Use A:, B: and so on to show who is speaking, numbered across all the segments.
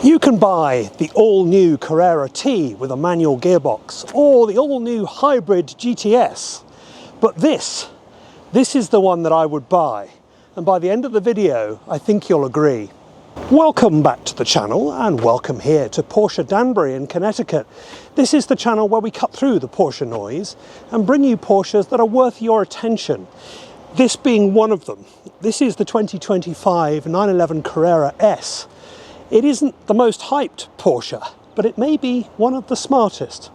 A: You can buy the all-new Carrera T with a manual gearbox or the all-new hybrid GTS, but this is the one that I would buy, and by the end of the video I think you'll agree. Welcome back to the channel and welcome here to Porsche Danbury in Connecticut. This is the channel where we cut through the Porsche noise and bring you Porsches that are worth your attention. This being one of them. This is the 2025 911 Carrera S. It isn't the most hyped Porsche, but it may be one of the smartest.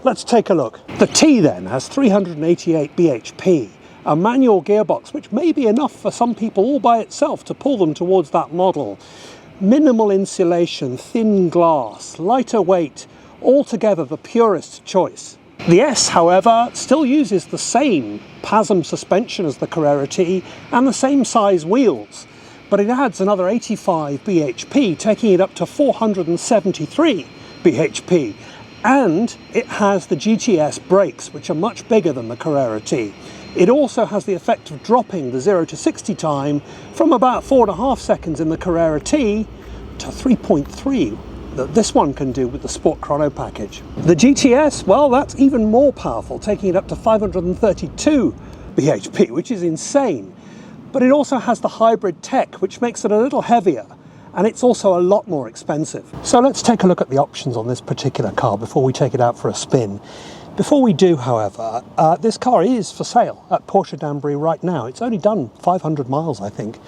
A: Let's take a look. The T then has 388 bhp, a manual gearbox which may be enough for some people all by itself to pull them towards that model. Minimal insulation, thin glass, lighter weight, altogether the purest choice. The S, however, still uses the same PASM suspension as the Carrera T and the same size wheels, but it adds another 85 bhp, taking it up to 473 bhp. And it has the GTS brakes, which are much bigger than the Carrera T. It also has the effect of dropping the 0 to 60 time from about 4.5 seconds in the Carrera T to 3.3 that this one can do with the Sport Chrono package. The GTS, well, that's even more powerful, taking it up to 532 bhp, which is insane. But it also has the hybrid tech, which makes it a little heavier, and it's also a lot more expensive. So let's take a look at the options on this particular car before we take it out for a spin. Before we do, however, this car is for sale at Porsche Danbury right now. It's only done 500 miles, I think.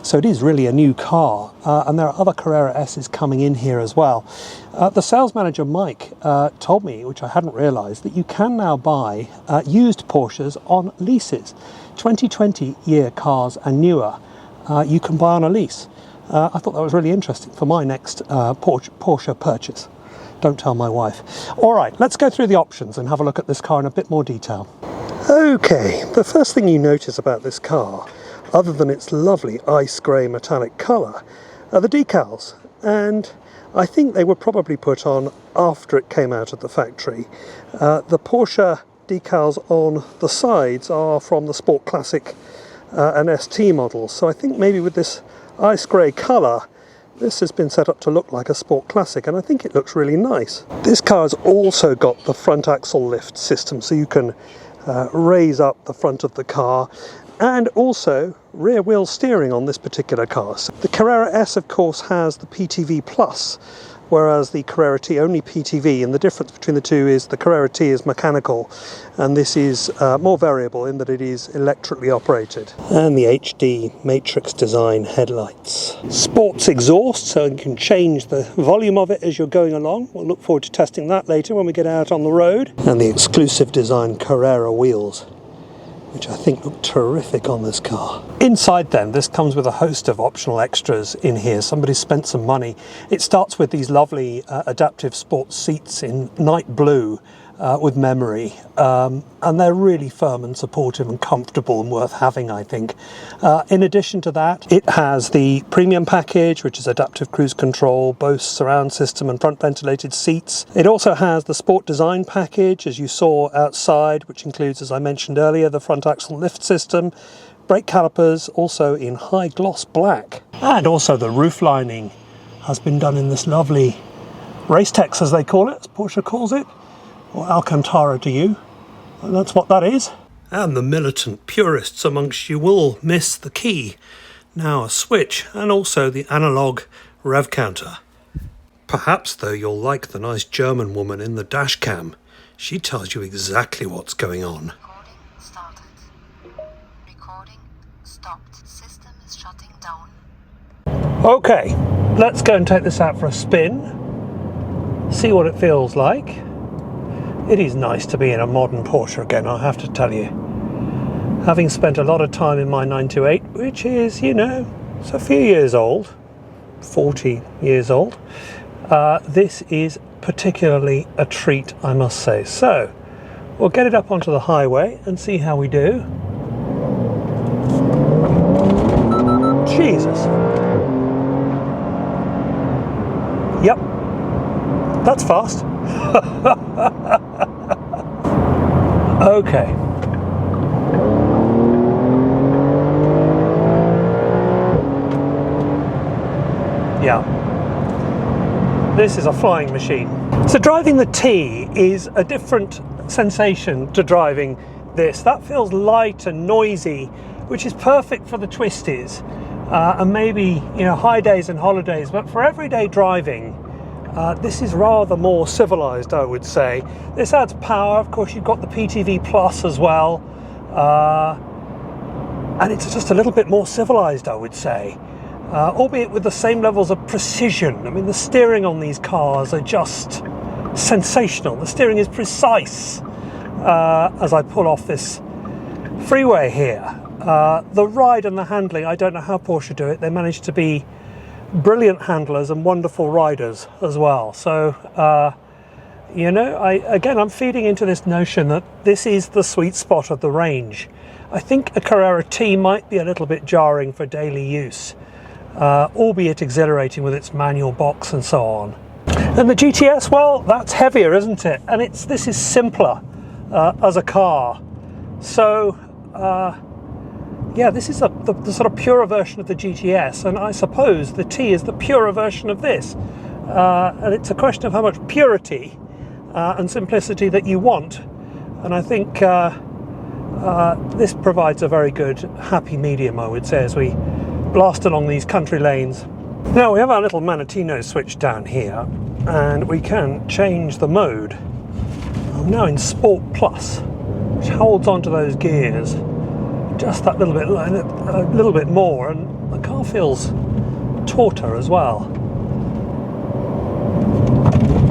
A: So it is really a new car, and there are other Carrera S's coming in here as well. The sales manager, Mike, told me, which I hadn't realised, that you can now buy used Porsches on leases. 2020 year cars and newer, you can buy on a lease. I thought that was really interesting for my next Porsche purchase. Don't tell my wife. All right, let's go through the options and have a look at this car in a bit more detail. Okay, the first thing you notice about this car, other than its lovely ice grey metallic colour, are the decals. And I think they were probably put on after it came out of the factory. The Porsche decals on the sides are from the Sport Classic and ST models. So I think maybe with this ice grey colour, this has been set up to look like a Sport Classic, and I think it looks really nice. This car has also got the front axle lift system, so you can raise up the front of the car, and also rear wheel steering on this particular car. So the Carrera S, of course, has the PTV Plus, whereas the Carrera T only PTV, and the difference between the two is the Carrera T is mechanical and this is more variable in that it is electrically operated. And the HD matrix design headlights. Sports exhaust, so you can change the volume of it as you're going along. We'll look forward to testing that later when we get out on the road. And the exclusive design Carrera wheels, which I think look terrific on this car. Inside then, this comes with a host of optional extras in here. Somebody spent some money. It starts with these lovely adaptive sports seats in night blue with memory, and they're really firm and supportive and comfortable and worth having, I think. In addition to that, it has the premium package, which is adaptive cruise control, Bose surround system and front ventilated seats. It also has the sport design package, as you saw outside, which includes, as I mentioned earlier, the front axle lift system, brake calipers, also in high gloss black. And also the roof lining has been done in this lovely Racetex, as they call it, as Porsche calls it, or Alcantara to you, and that's what that is. And the militant purists amongst you will miss the key, now a switch, and also the analogue rev counter. Perhaps though you'll like the nice German woman in the dash cam. She tells you exactly what's going on.
B: Recording started. Recording stopped. System is shutting down.
A: Okay, let's go and take this out for a spin, see what it feels like. It is nice to be in a modern Porsche again, I have to tell you. Having spent a lot of time in my 928, which is, you know, it's a few years old, 40 years old, this is particularly a treat, I must say. So, we'll get it up onto the highway and see how we do. Jesus. Yep, that's fast. Okay. Yeah. this is a flying machine. So driving the T is a different sensation to driving this. That feels light and noisy, which is perfect for the twisties and maybe, you know, high days and holidays, but for everyday driving, this is rather more civilized, I would say. This adds power. Of course, you've got the PTV Plus as well, and it's just a little bit more civilized, I would say, albeit with the same levels of precision. I mean, the steering on these cars are just sensational. The steering is precise as I pull off this freeway here. The ride and the handling, I don't know how Porsche do it. They manage to be brilliant handlers and wonderful riders as well. So, you know, I'm feeding into this notion that this is the sweet spot of the range. I think a Carrera T might be a little bit jarring for daily use, albeit exhilarating with its manual box and so on. And the GTS, well, that's heavier, isn't it? And this is simpler as a car. So, yeah, this is the sort of purer version of the GTS, and I suppose the T is the purer version of this. And it's a question of how much purity and simplicity that you want. And I think this provides a very good happy medium, I would say, as we blast along these country lanes. Now we have our little Manatino switch down here, and we can change the mode. I'm now in Sport Plus, which holds onto those gears just that little bit, a little bit more, and the car feels tauter as well.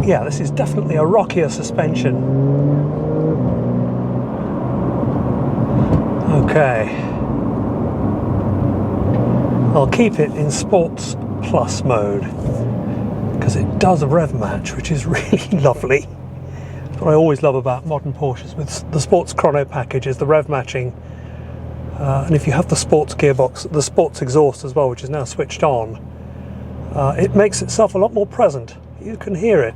A: Yeah, this is definitely a rockier suspension. Okay, I'll keep it in Sports Plus mode because it does a rev match, which is really lovely. That's what I always love about modern Porsches with the Sports Chrono package, is the rev matching. And if you have the sports gearbox, the sports exhaust as well, which is now switched on, it makes itself a lot more present. You can hear it.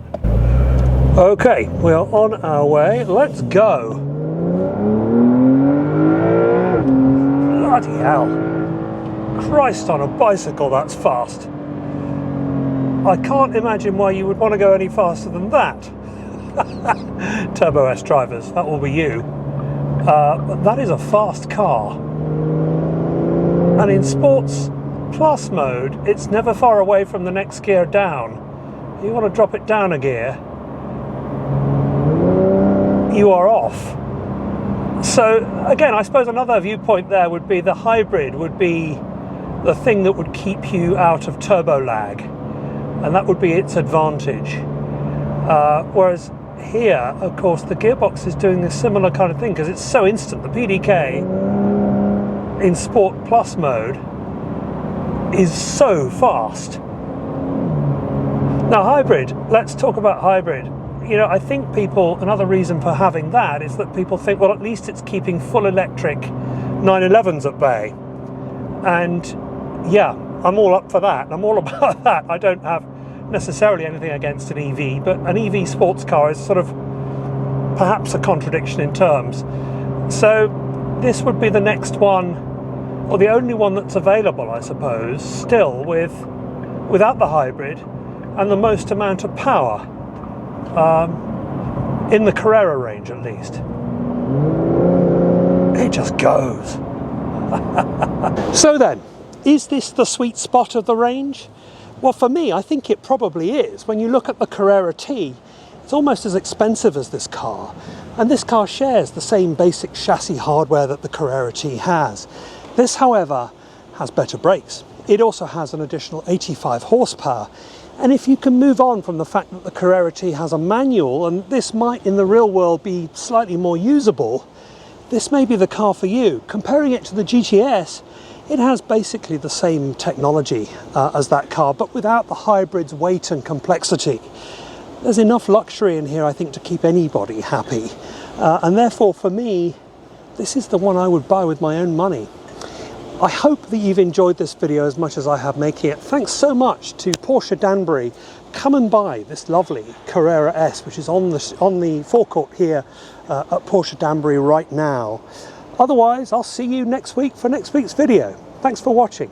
A: Okay, we are on our way. Let's go. Bloody hell. Christ on a bicycle, that's fast. I can't imagine why you would want to go any faster than that. Turbo S drivers, that will be you. But that is a fast car. And in Sports Plus mode, it's never far away from the next gear down. You want to drop it down a gear, you are off. So again, I suppose another viewpoint there would be the hybrid would be the thing that would keep you out of turbo lag, and that would be its advantage. Whereas here, of course, the gearbox is doing a similar kind of thing because it's so instant. The PDK in Sport Plus mode is so fast. Now hybrid, let's talk about hybrid. You know, I think people, another reason for having that is that people think, well, at least it's keeping full electric 911s at bay. And yeah, I'm all up for that. I'm all about that. I don't have necessarily anything against an EV, but an EV sports car is sort of perhaps a contradiction in terms. So this would be the next one, or the only one that's available, I suppose, still without the hybrid and the most amount of power in the Carrera range, at least. It just goes. So then, is this the sweet spot of the range? Well, for me, I think it probably is. When you look at the Carrera T, it's almost as expensive as this car, and this car shares the same basic chassis hardware that the Carrera T has. This, however, has better brakes. It also has an additional 85 horsepower. And if you can move on from the fact that the Carrera T has a manual, and this might in the real world be slightly more usable, this may be the car for you. Comparing it to the GTS, it has basically the same technology as that car, but without the hybrid's weight and complexity. There's enough luxury in here, I think, to keep anybody happy. And therefore, for me, this is the one I would buy with my own money. I hope that you've enjoyed this video as much as I have making it. Thanks so much to Porsche Danbury. Come and buy this lovely Carrera S, which is on the forecourt here at Porsche Danbury right now. Otherwise, I'll see you next week for next week's video. Thanks for watching.